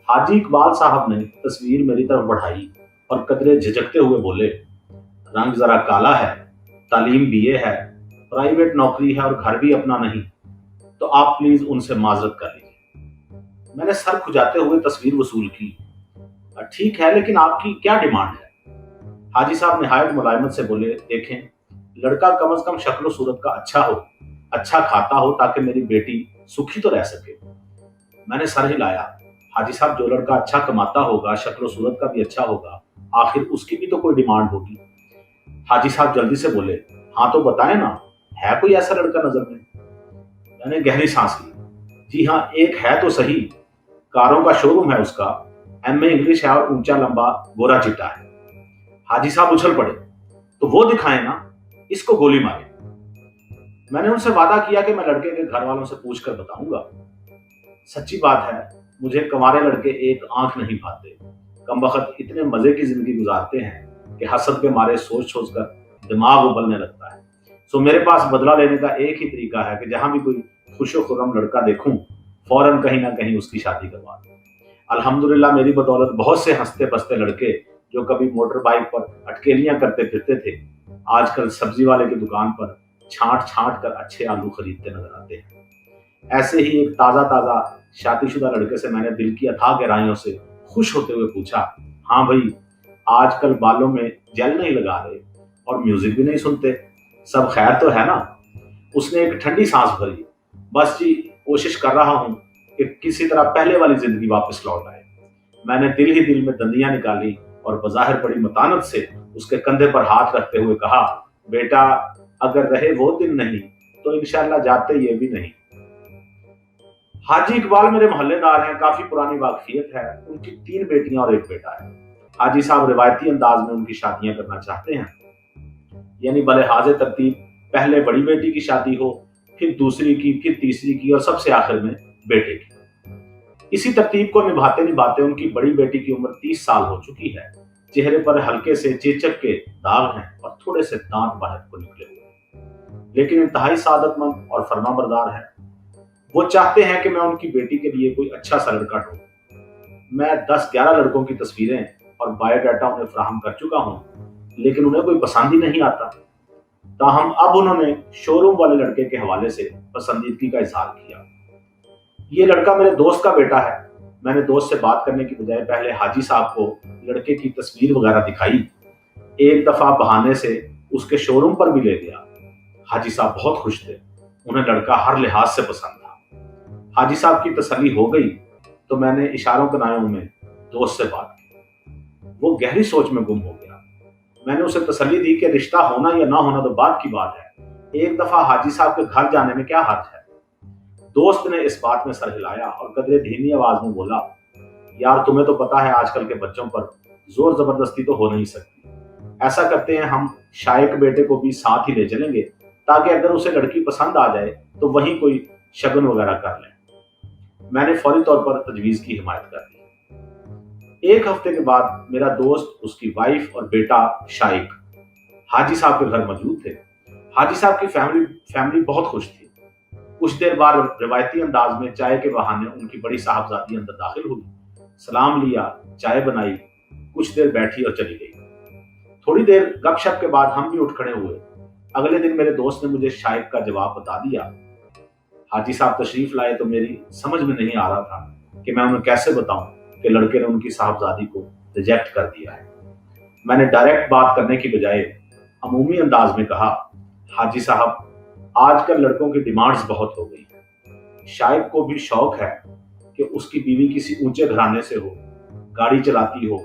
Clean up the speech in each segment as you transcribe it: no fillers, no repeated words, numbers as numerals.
हाजी इकबाल साहब ने तस्वीर मेरी तरफ बढ़ाई और कदरे झिझकते हुए बोले, रंग जरा काला है, तालीम बीए है, प्राइवेट नौकरी है और घर भी अपना नहीं, तो आप प्लीज उनसे माजरत कर लीजिए। मैंने सर खुजाते हुए तस्वीर वसूल की। ठीक है, लेकिन आपकी क्या डिमांड है? हाजी साहब निहायत मुलायमत से बोले, देखें, लड़का कम से कम शक्ल सूरत का अच्छा हो, अच्छा खाता हो, ताकि मेरी बेटी सुखी तो रह सके। मैंने सर हिलाया। हाजी साहब, जो लड़का अच्छा कमाता होगा, शक्ल सूरत का भी अच्छा होगा, आखिर उसकी भी तो कोई डिमांड होगी। हाजी साहब जल्दी से बोले, हाँ तो बताएं ना, है कोई ऐसा लड़का नजर में? मैंने गहरी सांस ली। जी हाँ, एक है तो सही, कारों का शोरूम है उसका, एमए इंग्लिश है और ऊंचा लंबा गोरा चिट्टा है। हाजी साहब उछल पड़े, तो वो दिखाएं ना, इसको गोली मारे। मैंने उनसे वादा किया कि मैं लड़के के घर वालों से पूछ कर बताऊंगा। सच्ची बात है, मुझे कंवारे लड़के एक आंख नहीं भाते। कमबख्त इतने मजे की जिंदगी गुजारते हैं कि हसद के मारे सोच सोच कर दिमाग उबलने लगता है। सो मेरे पास बदला लेने का एक ही तरीका है कि जहां भी कोई खुशो खुर्रम लड़का देखूं, फौरन कहीं ना कहीं उसकी शादी करवा दूं। अल्हम्दुलिल्लाह मेरी बदौलत बहुत से हंसते बसते लड़के, जो कभी मोटर बाइक पर अटकेलियां करते फिरते थे, आजकल सब्जी वाले की दुकान पर छांट छांट कर अच्छे आलू खरीदते नजर आते हैं। ऐसे ही एक ताजा ताजा शादीशुदा लड़के से मैंने दिल की अथाह गहराइयों से खुश होते हुए पूछा, हाँ भाई, आजकल बालों में जेल नहीं लगा रहे और म्यूजिक भी नहीं सुनते, सब खैर तो है ना? उसने एक ठंडी सांस भरी। बस जी, कोशिश कर रहा हूं कि किसी तरह पहले वाली जिंदगी वापस लौट आए। मैंने दिल ही दिल में दंदियां निकाली और बज़ाहिर बड़ी मतानत से उसके कंधे पर हाथ रखते हुए कहा, बेटा, अगर रहे वो दिन नहीं तो इंशाल्लाह जाते ये भी नहीं। हाजी इकबाल मेरे मोहल्लेदार हैं, काफी पुरानी वाकफियत है। उनकी 3 बेटियां और 1 बेटा है। हाजी साहब रिवायती अंदाज में उनकी शादियां करना चाहते हैं, यानी बलिहाज़े तरतीब पहले बड़ी बेटी की शादी हो, फिर दूसरी की, फिर तीसरी की और सबसे आखिर में बेटे की। इसी तरतीब को निभाते निभाते उनकी बड़ी बेटी की उम्र 30 साल हो चुकी है। चेहरे पर हल्के से चेचक के दाग हैं और थोड़े से दांत बाहर को निकले हुए, लेकिन इंतहाई सादतमंद और फरमाबरदार है। वो चाहते हैं कि मैं उनकी बेटी के लिए कोई अच्छा सा लड़का ढूंढूं। मैं 10-11 लड़कों की तस्वीरें और बायोडाटा उन्हें फराहम कर चुका हूं, लेकिन उन्हें कोई पसंद ही नहीं आता। ताहम अब उन्होंने शोरूम वाले लड़के के हवाले से पसंदीदगी का इजहार किया। ये लड़का मेरे दोस्त का बेटा है। मैंने दोस्त से बात करने की बजाय पहले हाजी साहब को लड़के की तस्वीर वगैरह दिखाई। एक दफा बहाने से उसके शोरूम पर भी ले गया। हाजी साहब बहुत खुश थे, उन्हें लड़का हर लिहाज से पसंद था। हाजी साहब की तसल्ली हो गई तो मैंने इशारों कनायों में दोस्त से बात की। वो गहरी सोच में गुम हो गया। मैंने उसे तसल्ली दी कि रिश्ता होना या ना होना तो बात की बात है, एक दफा हाजी साहब के घर जाने में क्या हर्ज है। दोस्त ने इस बात में सर हिलाया और कदरे धीमी आवाज में बोला, यार तुम्हें तो पता है आजकल के बच्चों पर जोर जबरदस्ती तो हो नहीं सकती। ऐसा करते हैं, हम शाइक बेटे को भी साथ ही ले चलेंगे, ताकि अगर उसे लड़की पसंद आ जाए तो वहीं कोई शगन वगैरह कर लें। मैंने फौरी तौर पर तजवीज की हिमायत कर दी। एक हफ्ते के बाद मेरा दोस्त, उसकी वाइफ और बेटा शाइक हाजी साहब के घर मौजूद थे। हाजी साहब की फैमिली बहुत खुश थी। कुछ देर बाद रिवायती अंदाज में चाय के बहाने उनकी बड़ी साहबजादी अंदर दाखिल हुई, सलाम लिया, चाय बनाई, कुछ देर बैठी और चली गई। थोड़ी देर गपशप के बाद हम भी उठ खड़े हुए। अगले दिन मेरे दोस्त ने मुझे शाइक का जवाब बता दिया। हाजी साहब तशरीफ लाए तो मेरी समझ में नहीं आ रहा था कि मैं उन्हें कैसे बताऊं कि लड़के ने उनकी साहबजादी को रिजेक्ट कर दिया है। मैंने डायरेक्ट बात करने की बजाय अमूमी अंदाज में कहा, हाजी साहब, आजकल लड़कों की डिमांड्स बहुत हो गई है। शाइक को भी शौक है कि उसकी बीवी किसी ऊंचे घराने से हो, गाड़ी चलाती हो,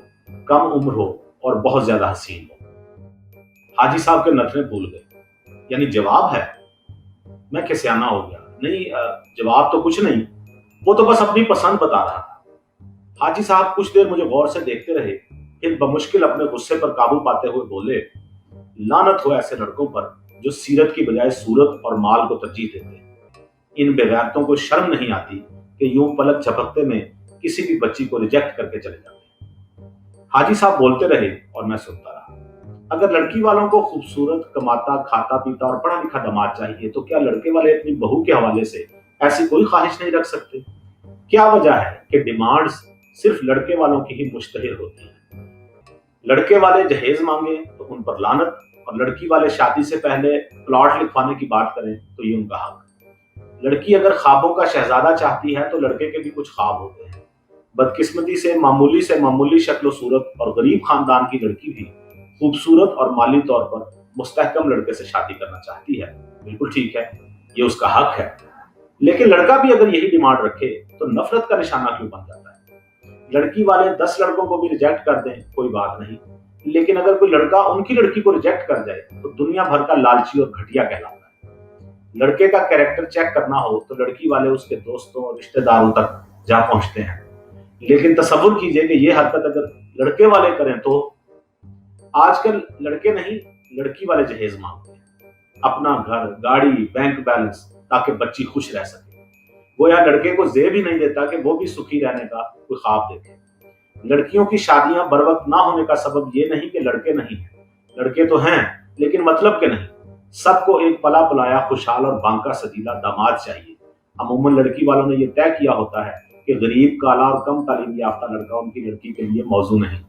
कम उम्र हो और बहुत ज्यादा हसीन हो। हाजी साहब के नखरे भूल गए। यानी जवाब है? मैं खिसियाना हो गया। नहीं, जवाब तो कुछ नहीं, वो तो बस अपनी पसंद बता रहा था। हाजी साहब कुछ देर मुझे गौर से देखते रहे, फिर बमुश्किल अपने गुस्से पर काबू पाते हुए बोले, लानत हो ऐसे लड़कों पर जो सीरत की बजाय सूरत और माल को तरजीह देते हैं। इन बेगैरतों को शर्म नहीं आती कि यूं पलक झपकते में किसी भी बच्ची को रिजेक्ट करके चले जाते हैं। हाजी साहब बोलते रहे और मैं सुनता रहा। अगर लड़की वालों को खूबसूरत, कमाता, खाता पीता और पढ़ा लिखा दामाद चाहिए, तो क्या लड़के वाले अपनी बहू के हवाले से ऐसी कोई ख्वाहिश नहीं रख सकते? क्या वजह है कि डिमांड्स सिर्फ लड़के वालों की ही मुश्तहिर होती हैं। लड़के वाले जहेज मांगे तो उन पर लानत, और लड़की वाले शादी से पहले प्लॉट लिखवाने की बात करें तो ये उनका हक। लड़की अगर ख्वाबों का शहजादा चाहती है तो लड़के के भी कुछ ख्वाब होते हैं। बदकिस्मती से मामूली शक्ल सूरत और गरीब खानदान की लड़की भी खूबसूरत और माली तौर पर मुस्तहकम लड़के से शादी करना चाहती है। बिल्कुल ठीक है, ये उसका हक है। लेकिन लड़का भी अगर यही डिमांड रखे तो नफरत का निशाना क्यों बन जाता है? लड़की वाले 10 लड़कों को भी रिजेक्ट कर दें कोई बात नहीं, लेकिन अगर कोई लड़का उनकी लड़की को रिजेक्ट कर जाए तो दुनिया भर का लालची और घटिया कहलाता है। लड़के का कैरेक्टर चेक करना हो तो लड़की वाले उसके दोस्तों और रिश्तेदारों तक जा पहुंचते हैं, लेकिन तसव्वुर कीजिए कि ये हरकत अगर लड़के वाले करें तो आजकल लड़के नहीं, लड़की वाले जहेज मांगते हैं, अपना घर, गाड़ी, बैंक बैलेंस, ताकि बच्ची खुश रह सके। वो यहाँ लड़के को जेब ही नहीं देता कि वो भी सुखी रहने का कोई ख्वाब देखे। लड़कियों की शादियां बर वक्त ना होने का सबब ये नहीं कि लड़के नहीं हैं, लड़के तो हैं लेकिन मतलब के नहीं। सबको एक पला पुलाया खुशहाल और बांका सजीला दामाद चाहिए। अमूमन लड़की वालों ने यह तय किया होता है कि गरीब, काला और कम तालीम याफ्ता लड़का उनकी लड़की के लिए मौजू नहीं,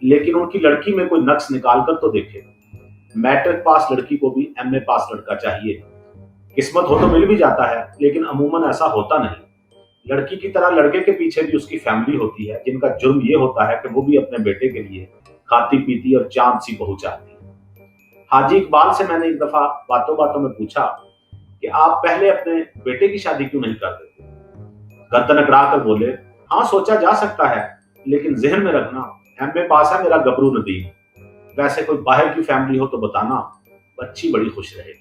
लेकिन उनकी लड़की में कोई नक्श निकाल कर तो देखे। मैट्रिक पास लड़की को भी एमए पास लड़का चाहिए। किस्मत हो तो मिल भी जाता है, लेकिन अमूमन ऐसा होता नहीं। लड़की की तरह लड़के के पीछे भी उसकी फैमिली होती है, जिनका जुर्म ये होता है कि वो भी अपने बेटे के लिए खाती पीती और चांद सी बहू चाहती है। हाजी इकबाल से मैंने एक दफा बातों बातों में पूछा कि आप पहले अपने बेटे की शादी क्यों नहीं कर देते? गर्दन अकड़ा कर बोले, हाँ सोचा जा सकता है, लेकिन जहन में रखना एमए पास है मेरा गबरू नदीम। वैसे कोई बाहर की फैमिली हो तो बताना, बच्ची बड़ी खुश रहेगी।